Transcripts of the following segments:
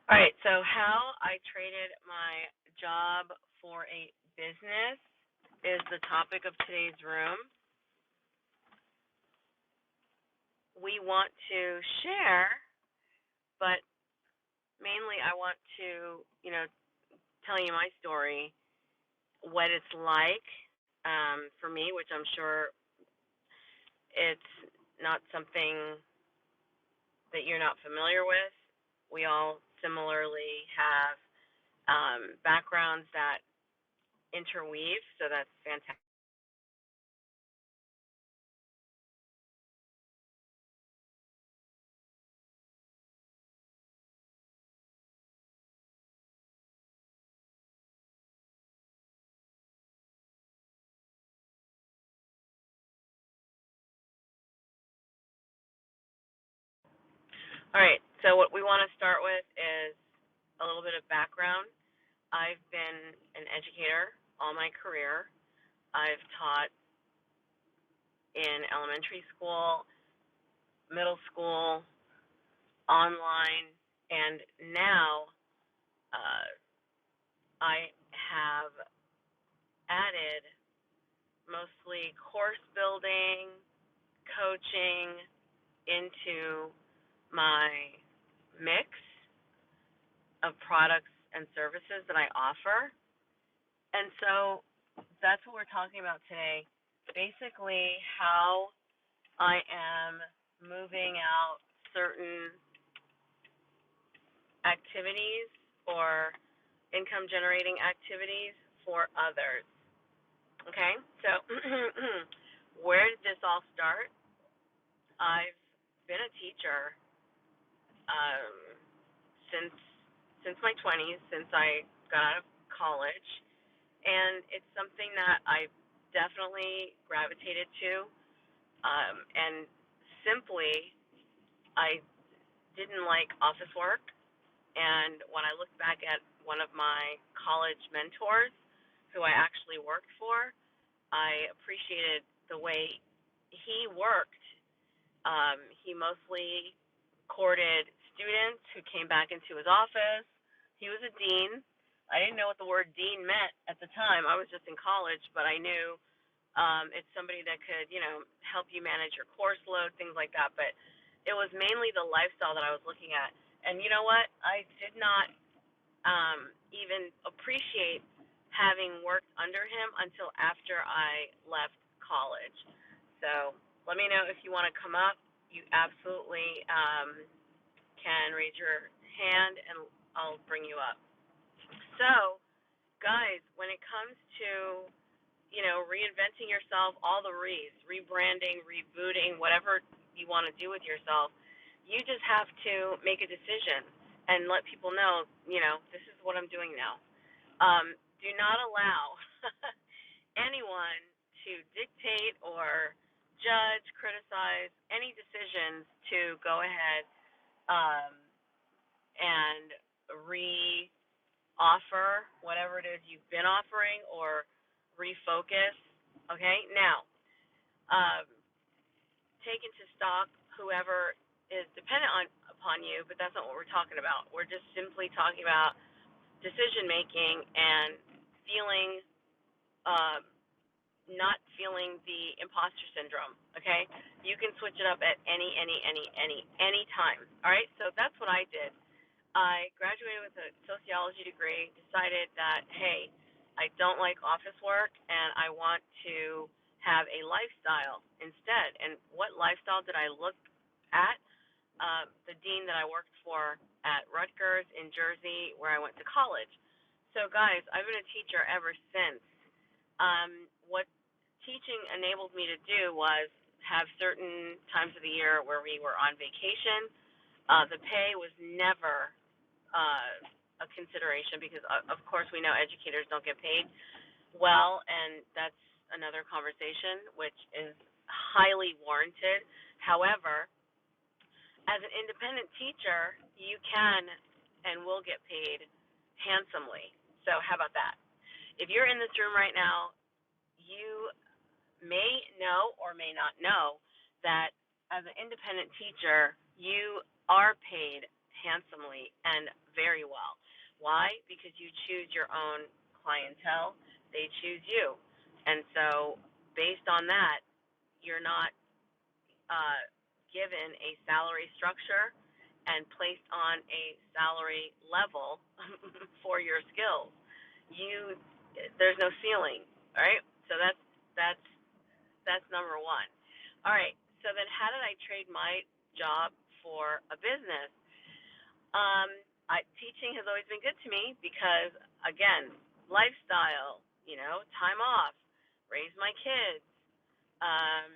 All right, so how I traded my job for a business is the topic of today's room. We want to share, but mainly I want to, tell you my story, what it's like for me, which I'm sure it's not something that you're not familiar with. We all similarly have backgrounds that interweave, so that's fantastic. All right, so what we want to start with is a little bit of background. I've been an educator all my career. I've taught in elementary school, middle school, online, and now uh, I have added mostly course building, coaching into my mix of products and services that I offer. And so that's what we're talking about today. Basically, how I am moving out certain activities or income generating activities for others. Okay, so where did this all start? I've been a teacher um, since my 20s, since I got out of college, and it's something that I definitely gravitated to. And simply, I didn't like office work. And when I look back at one of my college mentors, who I actually worked for, I appreciated the way he worked. He mostly courted students who came back into his office. He was a dean. I didn't know what the word dean meant at the time. I was just in college, but I knew it's somebody that could, help you manage your course load, things like that. But it was mainly the lifestyle that I was looking at. And you know what? I did not even appreciate having worked under him until after I left college. So let me know if you want to come up. You absolutely can raise your hand and I'll bring you up. So, guys, when it comes to, reinventing yourself, all the rebranding, rebooting, whatever you want to do with yourself, you just have to make a decision and let people know, this is what I'm doing now. Do not allow anyone to dictate or judge, criticize any decisions to go ahead um, and re-offer whatever it is you've been offering or refocus. Okay, now um, take into stock whoever is dependent upon you, but that's not what we're talking about. We're just simply talking about decision making and feeling um, not feeling the imposter syndrome. Okay, you can switch it up at any time. All right, so that's what I did. I graduated with a sociology degree, decided that, hey, I don't like office work and I want to have a lifestyle instead. And what lifestyle did I look at? The dean that I worked for at Rutgers in Jersey, where I went to college. So, guys, I've been a teacher ever since. What teaching enabled me to do was have certain times of the year where we were on vacation. The pay was never uh, a consideration because, of course, we know educators don't get paid well, and that's another conversation, which is highly warranted. However, as an independent teacher, you can and will get paid handsomely. So, how about that? If you're in this room right now, you may know or may not know that as an independent teacher, you are paid handsomely and very well. Why? Because you choose your own clientele, they choose you. And so, based on that, you're not uh, given a salary structure and placed on a salary level for your skills. You there's no ceiling, all right? So that's that's number one. All right. So then, how did I trade my job for a business? Um, Teaching has always been good to me because, again, lifestyle, time off, raise my kids. Um,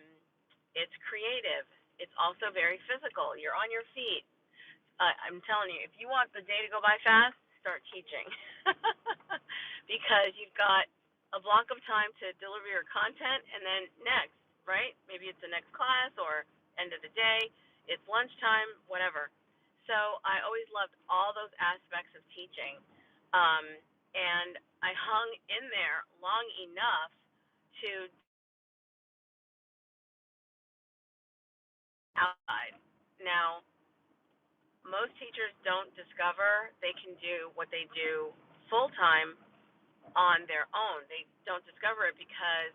it's creative. It's also very physical. You're on your feet. I'm telling you, if you want the day to go by fast, start teaching because you've got a block of time to deliver your content, and then next, right? Maybe it's the next class or end of the day, it's lunchtime, whatever. So I always loved all those aspects of teaching, um, and I hung in there long enough to outside. Now, most teachers don't discover they can do what they do full time on their own. They don't discover it because,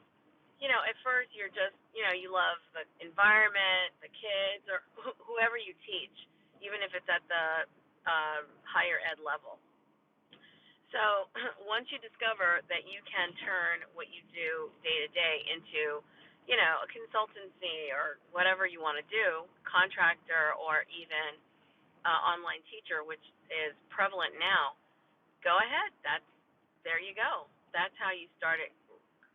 at first you're just, you love the environment, the kids, or whoever you teach, even if it's at the higher ed level. So once you discover that you can turn what you do day to day into, a consultancy or whatever you want to do, contractor, or even online teacher, which is prevalent now, go ahead. There you go. That's how you start it.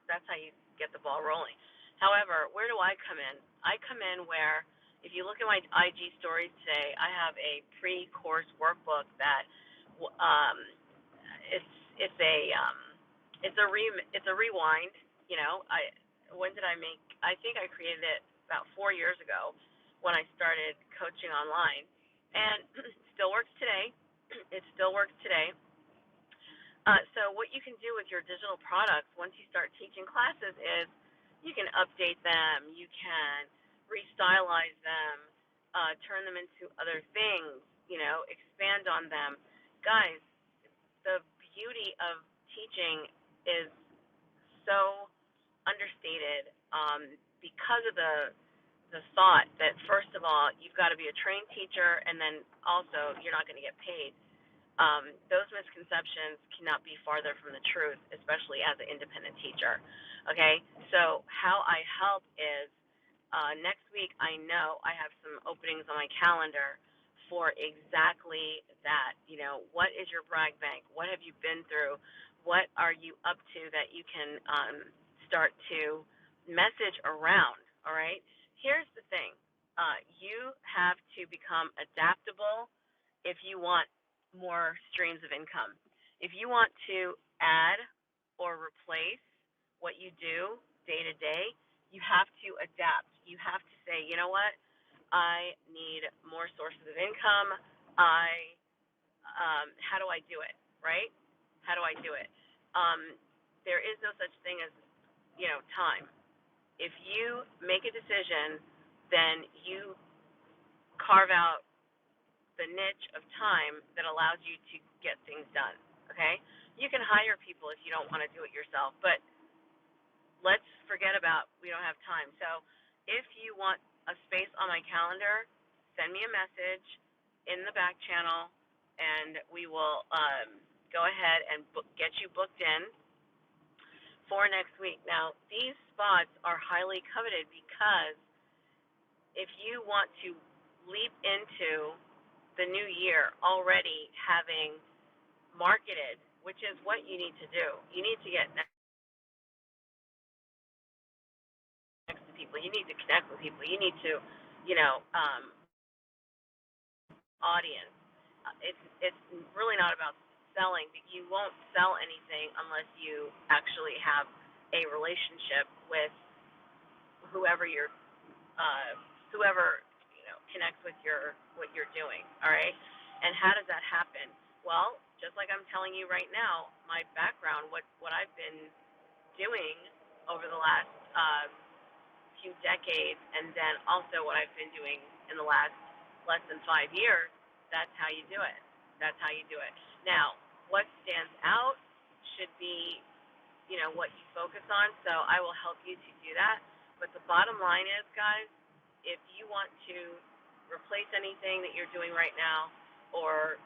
That's how you get the ball rolling. However, where do I come in? I come in where, if you look at my IG stories today, I have a pre-course workbook that um, it's it's a it's a rewind. When did I make? I think I created it about 4 years ago when I started coaching online, and still works today. It still works today. So what you can do with your digital products once you start teaching classes is you can update them, you can restylize them, turn them into other things, expand on them. Guys, the beauty of teaching is so understated because of the thought that, first of all, you've got to be a trained teacher, and then also you're not going to get paid. Those misconceptions cannot be farther from the truth, especially as an independent teacher. Okay, so how I help is next week I know I have some openings on my calendar for exactly that. What is your brag bank? What have you been through? What are you up to that you can start to message around? All right, here's the thing. You have to become adaptable if you want more streams of income. If you want to add or replace what you do day to day, you have to adapt. You have to say, you know what? I need more sources of income. How do I do it? Right? How do I do it? There is no such thing as, time. If you make a decision, then you carve out the niche of time that allows you to get things done. Okay? You can hire people if you don't want to do it yourself, but let's forget about we don't have time. So if you want a space on my calendar, send me a message in the back channel, and we will go ahead and get you booked in for next week. Now, these spots are highly coveted because if you want to leap into the new year already having marketed, which is what you need to do, you need to get next to people. You need to connect with people. You need to, audience. It's really not about selling. You won't sell anything unless you actually have a relationship with whoever you're whoever connects with what you're doing. All right. And how does that happen? Well, just like I'm telling you right now, my background, what I've been doing over the last few decades, and then also what I've been doing in the last less than 5 years. That's how you do it. That's how you do it. Now, what stands out should be, what you focus on. So I will help you to do that. But the bottom line is, guys, if you want to replace anything that you're doing right now, or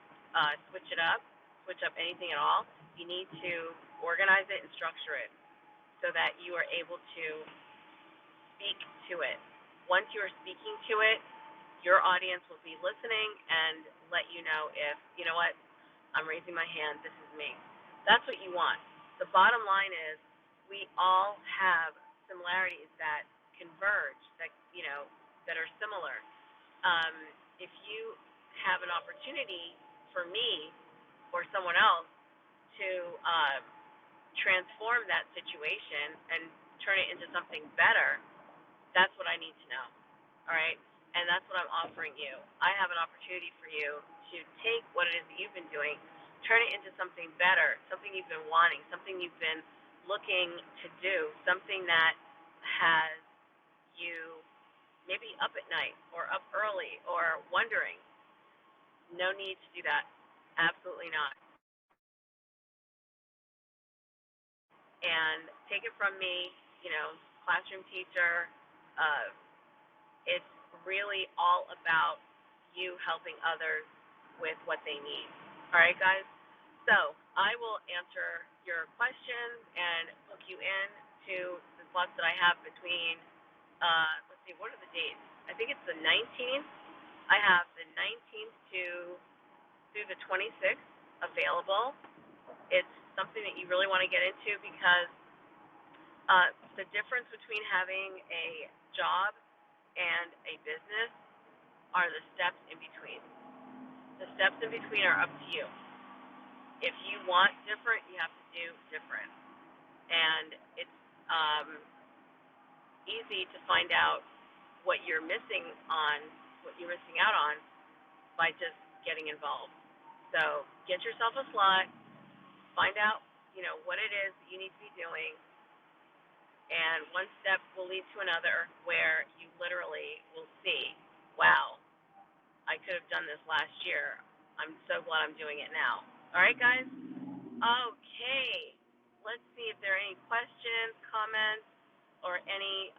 switch up anything at all, you need to organize it and structure it so that you are able to speak to it. Once you are speaking to it, your audience will be listening and let you know if, you know what, I'm raising my hand, this is me. That's what you want. The bottom line is we all have similarities that converge, that are similar. Um, if you have an opportunity for me or someone else to transform that situation and turn it into something better, that's what I need to know. All right? And that's what I'm offering you. I have an opportunity for you to take what it is that you've been doing, turn it into something better, something you've been wanting, something you've been looking to do, something that has you maybe up at night or up early or wondering. No need to do that. Absolutely not. And take it from me, classroom teacher, uh, it's really all about you helping others with what they need. All right, guys? So I will answer your questions and hook you in to the slots that I have between, let's see, what are the dates? I think it's the 19th. I have the 19th through the 26th available. It's something that you really want to get into because the difference between having a job and a business are the steps in between. The steps in between are up to you. If you want different, you have to do different. And it's easy to find out what you're missing out on by just getting involved. So get yourself a slot, find out, what it is that you need to be doing, and one step will lead to another where you literally will see, wow, I could have done this last year. I'm so glad I'm doing it now. All right, guys? Okay. Let's see if there are any questions, comments, or any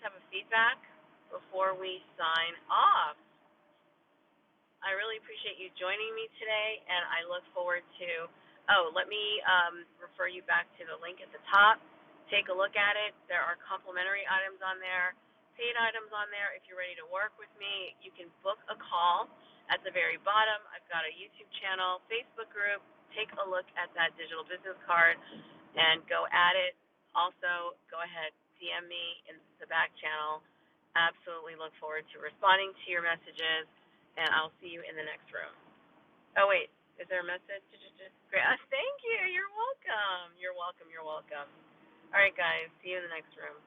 type of feedback before we sign off. I really appreciate you joining me today, and I look forward to. Let me refer you back to the link at the top. Take a look at it. There are complimentary items on there, paid items on there. If you're ready to work with me, you can book a call at the very bottom. I've got a YouTube channel, Facebook group. Take a look at that digital business card and go at it. Also, go ahead, DM me in the back channel. Absolutely look forward to responding to your messages, and I'll see you in the next room. Oh, wait. Is there a message? Great. Thank you. You're welcome. You're welcome. You're welcome. All right, guys. See you in the next room.